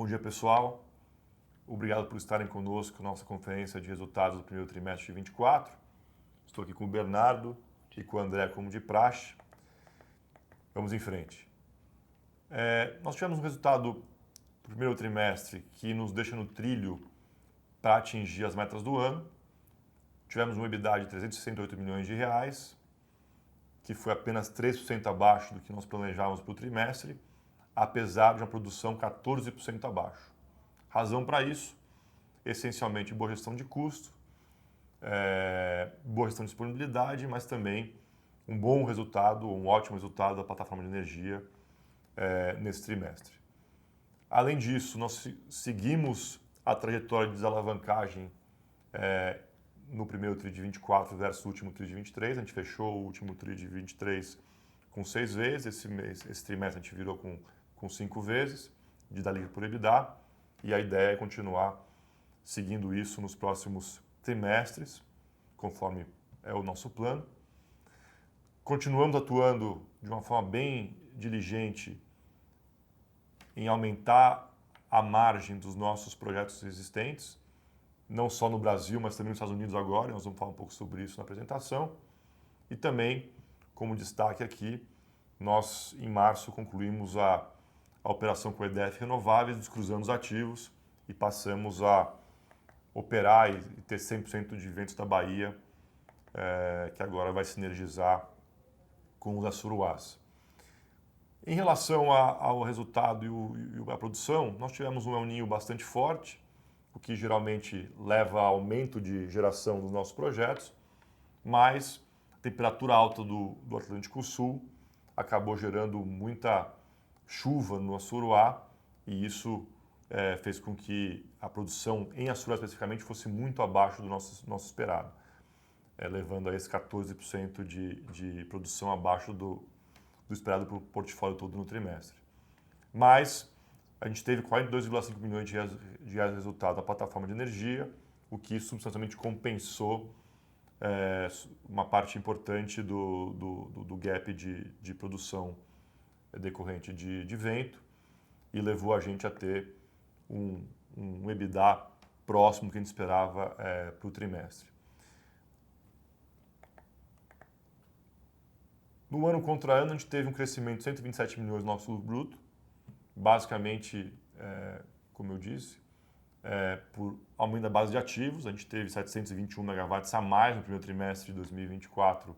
Bom dia, pessoal. Obrigado por estarem conosco na nossa conferência de resultados do primeiro trimestre de 24. Estou aqui com o Bernardo e com o André, como de praxe. Vamos em frente. Nós tivemos um resultado do primeiro trimestre que nos deixa no trilho para atingir as metas do ano. Tivemos um EBITDA de 368 milhões de reais, que foi apenas 3% abaixo do que nós planejávamos para o trimestre, apesar de uma produção 14% abaixo. Razão para isso, essencialmente boa gestão de custo, boa gestão de disponibilidade, mas também um bom resultado, um ótimo resultado da plataforma de energia nesse trimestre. Além disso, nós seguimos a trajetória de desalavancagem no primeiro TRI de 24 versus o último TRI de 23. A gente fechou o último TRI de 23 com 6 vezes, esse trimestre a gente virou com 5 vezes de dar livre por EBITDA, e a ideia é continuar seguindo isso nos próximos trimestres, conforme é o nosso plano. Continuamos atuando de uma forma bem diligente em aumentar a margem dos nossos projetos existentes, não só no Brasil, mas também nos Estados Unidos agora, nós vamos falar um pouco sobre isso na apresentação. E também, como destaque aqui, nós em março concluímos a operação com o EDF Renováveis, descruzando os ativos e passamos a operar e ter 100% de ventos da Bahia, que agora vai sinergizar com os Assuruás. Em relação ao resultado e a produção, nós tivemos um El Niño bastante forte, o que geralmente leva a aumento de geração dos nossos projetos, mas a temperatura alta do Atlântico Sul acabou gerando muita chuva no Assuruá, e isso fez com que a produção em Assuruá especificamente fosse muito abaixo do nosso esperado, levando a esse 14% de produção abaixo do esperado para o portfólio todo no trimestre. Mas a gente teve 42,5 milhões de reais de resultado da plataforma de energia, o que substancialmente compensou uma parte importante do gap de produção decorrente de vento, e levou a gente a ter um EBITDA próximo do que a gente esperava para o trimestre. No ano contra ano, a gente teve um crescimento de 127 milhões no nosso lucro bruto, basicamente, como eu disse, por aumento da base de ativos. A gente teve 721 megawatts a mais no primeiro trimestre de 2024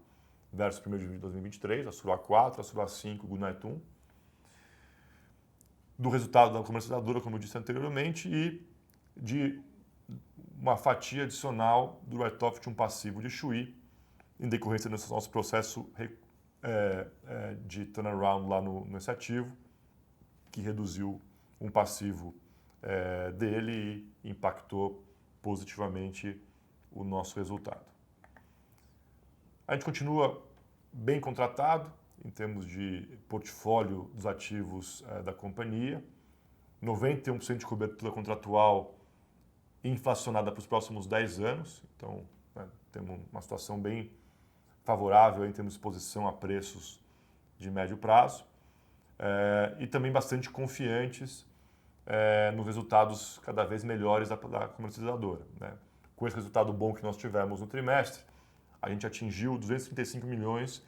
versus o primeiro de 2023, Assuruá 4, Assuruá 5, Goodnight 1. Do resultado da comercializadora, como eu disse anteriormente, e de uma fatia adicional do write-off de um passivo de Chuí, em decorrência desse nosso processo de turnaround lá nesse ativo, que reduziu um passivo dele e impactou positivamente o nosso resultado. A gente continua bem contratado em termos de portfólio dos ativos da companhia, 91% de cobertura contratual inflacionada para os próximos 10 anos, então temos uma situação bem favorável em termos de exposição a preços de médio prazo, e também bastante confiantes nos resultados cada vez melhores da comercializadora, né? Com esse resultado bom que nós tivemos no trimestre, a gente atingiu 235 milhões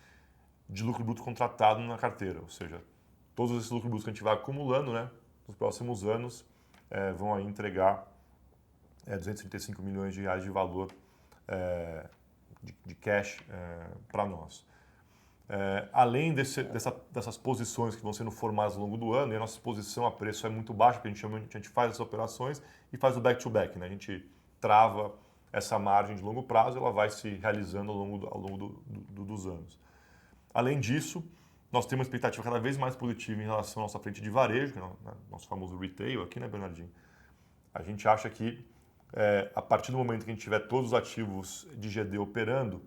de lucro bruto contratado na carteira, ou seja, todos esses lucros brutos que a gente vai acumulando, né, nos próximos anos vão aí entregar 235 milhões de reais de valor de cash para nós. Além dessas posições que vão sendo formadas ao longo do ano, e a nossa exposição a preço é muito baixa, porque a gente faz essas operações e faz o back-to-back, né? A gente trava essa margem de longo prazo e ela vai se realizando ao longo dos anos. Além disso, nós temos uma expectativa cada vez mais positiva em relação à nossa frente de varejo, que é o nosso famoso retail aqui, né, Bernardinho? A gente acha que a partir do momento que a gente tiver todos os ativos de GD operando,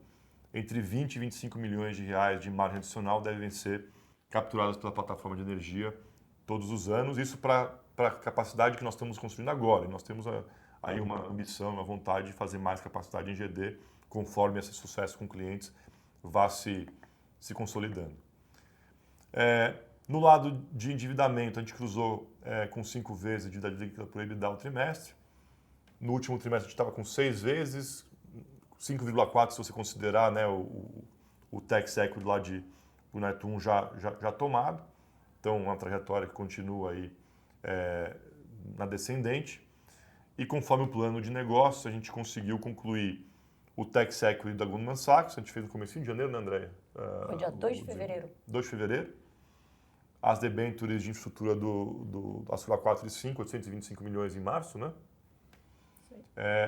entre 20 e 25 milhões de reais de margem adicional devem ser capturadas pela plataforma de energia todos os anos. Isso para a capacidade que nós estamos construindo agora. E nós temos aí uma ambição, uma vontade de fazer mais capacidade em GD, conforme esse sucesso com clientes vá se consolidando. No lado de endividamento, a gente cruzou com 5 vezes a dívida líquida por EBITDA ao trimestre. No último trimestre, a gente estava com 6 vezes, 5,4 se você considerar, né, o tax equity lá do Netum já tomado. Então, uma trajetória que continua aí na descendente. E conforme o plano de negócio, a gente conseguiu concluir o tax equity da Goldman Sachs. A gente fez no começo de janeiro, né, Andréia? Foi dia 2 de fevereiro. 2 de fevereiro. As debêntures de infraestrutura da Sula 4 e 5, 825 milhões em março, né?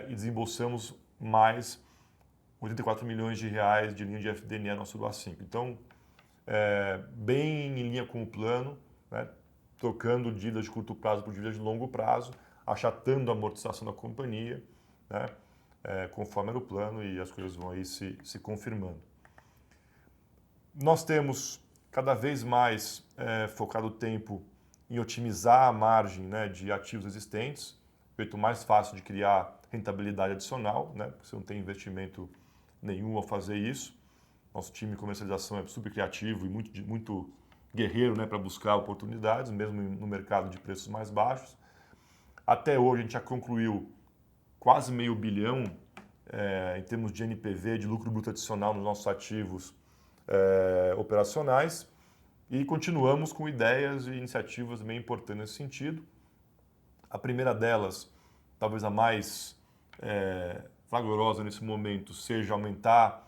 E desembolsamos mais 84 milhões de reais de linha de FDNE na Sula 5. Então, bem em linha com o plano, né? Trocando dívidas de curto prazo por dívidas de longo prazo, achatando a amortização da companhia, né? Conforme era o plano, e as coisas vão aí se confirmando. Nós temos cada vez mais focado o tempo em otimizar a margem, né, de ativos existentes, feito mais fácil de criar rentabilidade adicional, né, porque você não tem investimento nenhum ao fazer isso. Nosso time de comercialização é super criativo e muito guerreiro, né, para buscar oportunidades, mesmo no mercado de preços mais baixos. Até hoje a gente já concluiu quase $500 milhão em termos de NPV, de lucro bruto adicional nos nossos ativos operacionais, e continuamos com ideias e iniciativas bem importantes nesse sentido. A primeira delas, talvez a mais valorosa nesse momento, seja aumentar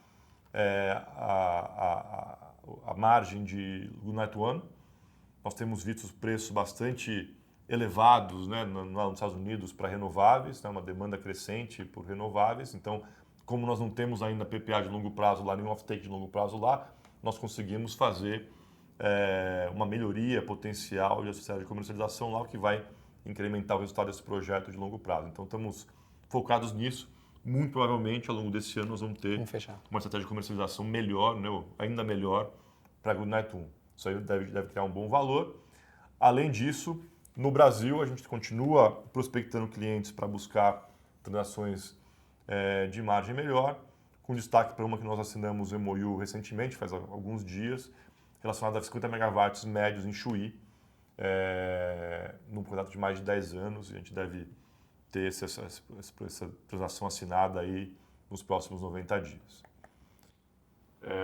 a margem do Net One. Nós temos visto os preços bastante elevados, né, nos Estados Unidos para renováveis, né, uma demanda crescente por renováveis. Então, como nós não temos ainda PPA de longo prazo lá, nenhum off-take de longo prazo lá, nós conseguimos fazer uma melhoria potencial de associação de comercialização lá, o que vai incrementar o resultado desse projeto de longo prazo. Então, estamos focados nisso. Muito provavelmente, ao longo desse ano, nós vamos ter uma estratégia de comercialização melhor, né, ainda melhor, para a Goodnight 1. Isso aí deve criar um bom valor. Além disso, no Brasil, a gente continua prospectando clientes para buscar transações de margem melhor, com destaque para uma que nós assinamos o MOU recentemente, faz alguns dias, relacionada a 50 megawatts médios em Chuí, num contrato de mais de 10 anos, e a gente deve ter essa transação assinada aí nos próximos 90 dias.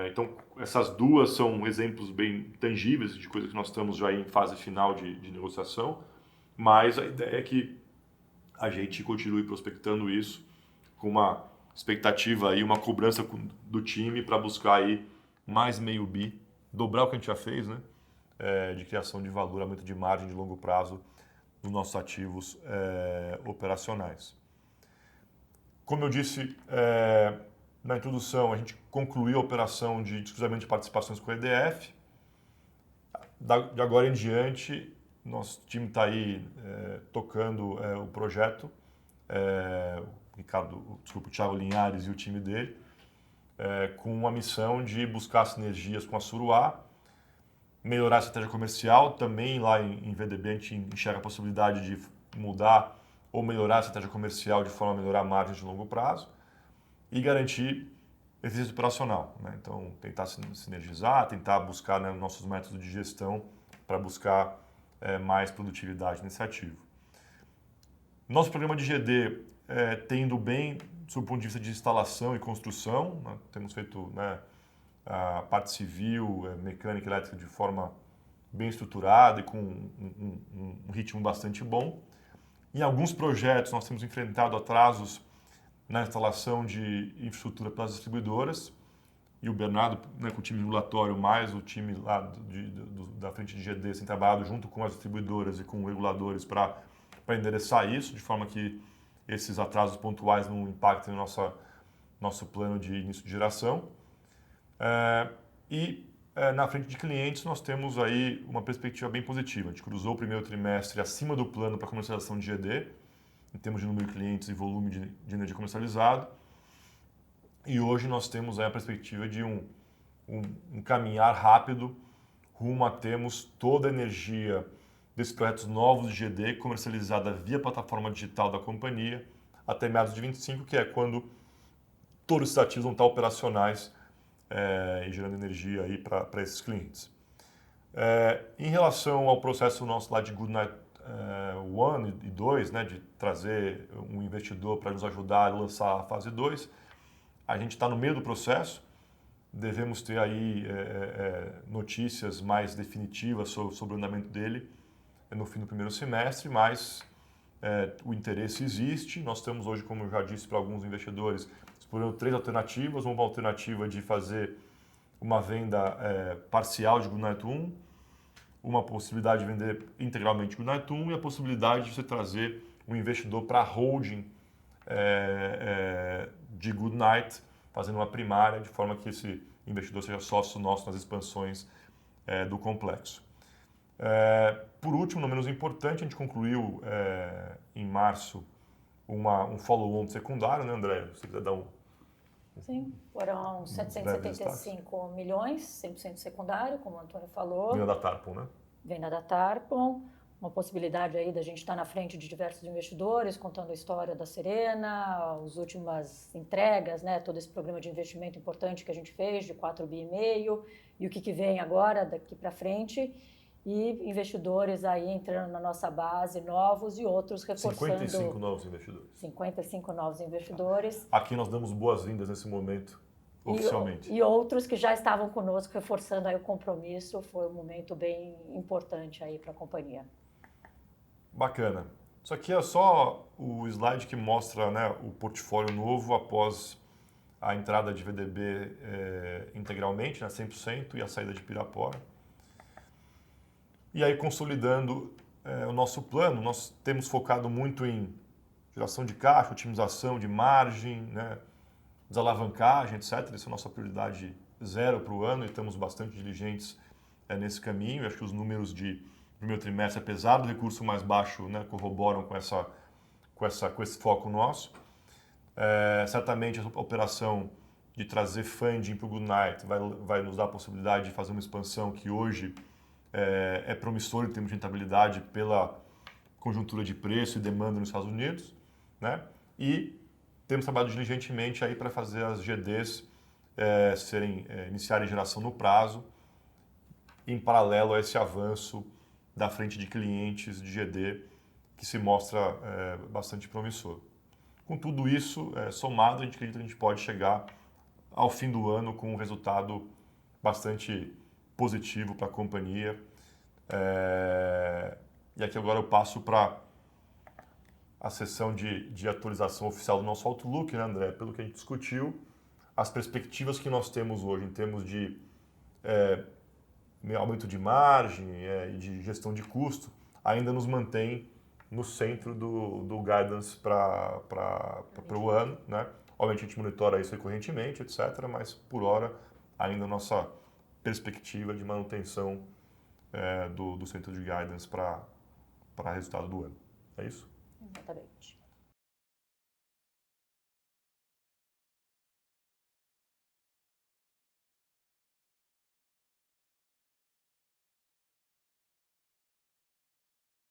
Então, essas duas são exemplos bem tangíveis de coisas que nós estamos já em fase final de negociação, mas a ideia é que a gente continue prospectando isso com uma expectativa e uma cobrança do time para buscar aí mais $500 milhão, dobrar o que a gente já fez, né? De criação de valor, aumento de margem de longo prazo dos nossos ativos operacionais. Como eu disse na introdução, a gente concluiu a operação de cruzamento de participações com a EDF. De agora em diante, nosso time está aí tocando o projeto. O Thiago Linhares e o time dele, com a missão de buscar sinergias com a Suruá, melhorar a estratégia comercial. Também lá em VDB a gente enxerga a possibilidade de mudar ou melhorar a estratégia comercial de forma a melhorar a margem de longo prazo e garantir eficiência operacional, né? Então, tentar sinergizar, tentar buscar, né, nossos métodos de gestão para buscar mais produtividade nesse ativo. Nosso programa de GD tem indo bem sob o ponto de vista de instalação e construção, né? Temos feito, né, a parte civil, mecânica e elétrica de forma bem estruturada e com um ritmo bastante bom. Em alguns projetos nós temos enfrentado atrasos na instalação de infraestrutura pelas distribuidoras, e o Bernardo, né, com o time regulatório, mais o time lá da frente de GD, tem trabalhado junto com as distribuidoras e com reguladores para endereçar isso, de forma que esses atrasos pontuais não impactem o nosso plano de início de geração. Na frente de clientes, nós temos aí uma perspectiva bem positiva. A gente cruzou o primeiro trimestre acima do plano para comercialização de GD, em termos de número de clientes e volume de energia comercializado. E hoje nós temos aí a perspectiva de um caminhar rápido rumo a termos toda a energia desses projetos novos de GD comercializada via plataforma digital da companhia até meados de 25, que é quando todos esses ativos vão estar operacionais e gerando energia aí para esses clientes. Em relação ao processo nosso lá de Goodnight 1 e 2, né, de trazer um investidor para nos ajudar a lançar a fase 2, a gente está no meio do processo, devemos ter aí notícias mais definitivas sobre o andamento dele no fim do primeiro semestre, mas o interesse existe. Nós temos hoje, como eu já disse para alguns investidores, explorando 3 alternativas. Uma alternativa de fazer uma venda parcial de Goodnight 1, uma possibilidade de vender integralmente Goodnight 1 e a possibilidade de você trazer um investidor para a holding de Goodnight, fazendo uma primária, de forma que esse investidor seja sócio nosso nas expansões do complexo. Por último, não menos importante, a gente concluiu em março um follow-on secundário, né, André? Você quiser dar um... Sim, foram 775 milhões, 100% secundário, como o Antônio falou. Venda da Tarpon, né? Venda da Tarpon, uma possibilidade aí da gente estar na frente de diversos investidores, contando a história da Serena, as últimas entregas, né, todo esse programa de investimento importante que a gente fez, de 4,5 bi, e o que vem agora, daqui para frente, e investidores aí entrando na nossa base, novos e outros reforçando... 55 novos investidores. 55 novos investidores. Aqui nós damos boas-vindas nesse momento, oficialmente. E outros que já estavam conosco, reforçando aí o compromisso, foi um momento bem importante aí para a companhia. Bacana. Isso aqui é só o slide que mostra, né, o portfólio novo após a entrada de VDB integralmente, né, 100%, e a saída de Pirapora. E aí, consolidando o nosso plano, nós temos focado muito em geração de caixa, otimização de margem, né, desalavancagem, etc. Essa é a nossa prioridade 0 para o ano e estamos bastante diligentes nesse caminho. Eu acho que os números de primeiro trimestre, apesar do recurso mais baixo, né, corroboram com esse foco nosso. Certamente a operação de trazer funding para o Goodnight vai nos dar a possibilidade de fazer uma expansão que hoje é promissor em termos de rentabilidade pela conjuntura de preço e demanda nos Estados Unidos, né? E temos trabalhado diligentemente aí para fazer as GDs iniciarem geração no prazo, em paralelo a esse avanço da frente de clientes de GD, que se mostra bastante promissor. Com tudo isso somado, a gente acredita que a gente pode chegar ao fim do ano com um resultado bastante positivo para a companhia. E aqui agora eu passo para a sessão de atualização oficial do nosso Outlook, né, André? Pelo que a gente discutiu, as perspectivas que nós temos hoje em termos de aumento de margem e de gestão de custo ainda nos mantém no centro do guidance para o ano, né? Obviamente a gente monitora isso recorrentemente, etc., mas por hora ainda a nossa perspectiva de manutenção do centro de guidance para resultado do ano. É isso? Exatamente.